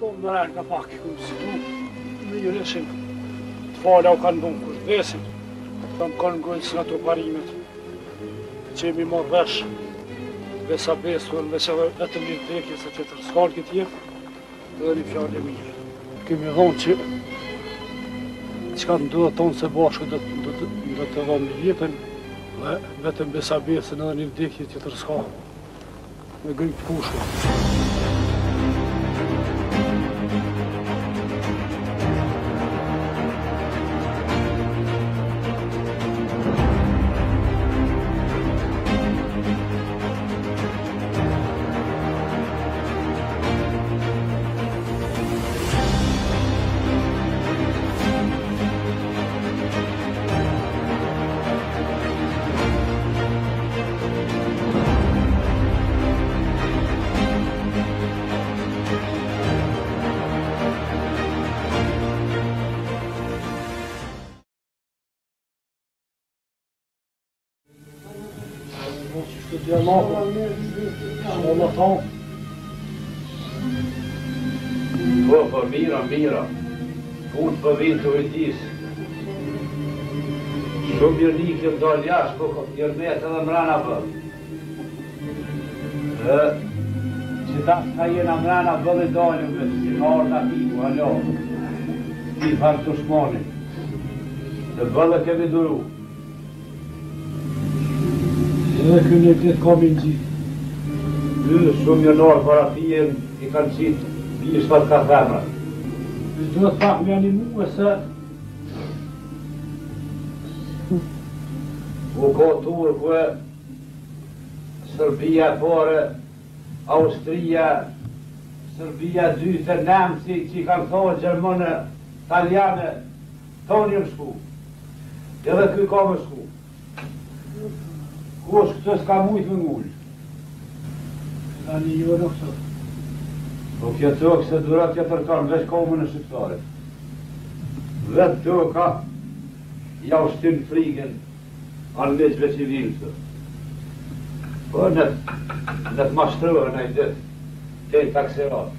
De där ka pakkuus myylisin tvaala kan bunkus vesen tam kan gunsna to parimet çemi morvash vesa besul vesa atë mi vekje sa tjetër skalkit jep dhe një fjallë e mirë kemi thonë që çka ndodhet tonë se bashkë do të vëmë jetën dhe vetëm besa besën edhe një vdekje tjetër s'ka me gryp kushë. För mira. Fort för vind och is. Så blir liken daljas på jag vet att de rana på. Sitta genom rana på det dagen med harda pivo hallå. Vi fann oss småne. Det var kan vi då. Det kunde inte komma in. Nu som jag når bara tiden i kan sitta. Vi ska ta fram. Du har fått med en mosa. Och kontor på Serbia för Austria. Serbia dyter namn sig kan ta germane, italiane, tonjemsku. Det är ku komesku. Kosk så ska mot med mål. Ni gör också. Och jag tror också att jag tar fram välkomna sektorer. Vet du vad? Jag styr flygen alldeles vid civilt. Och när maströna inte det taxerat.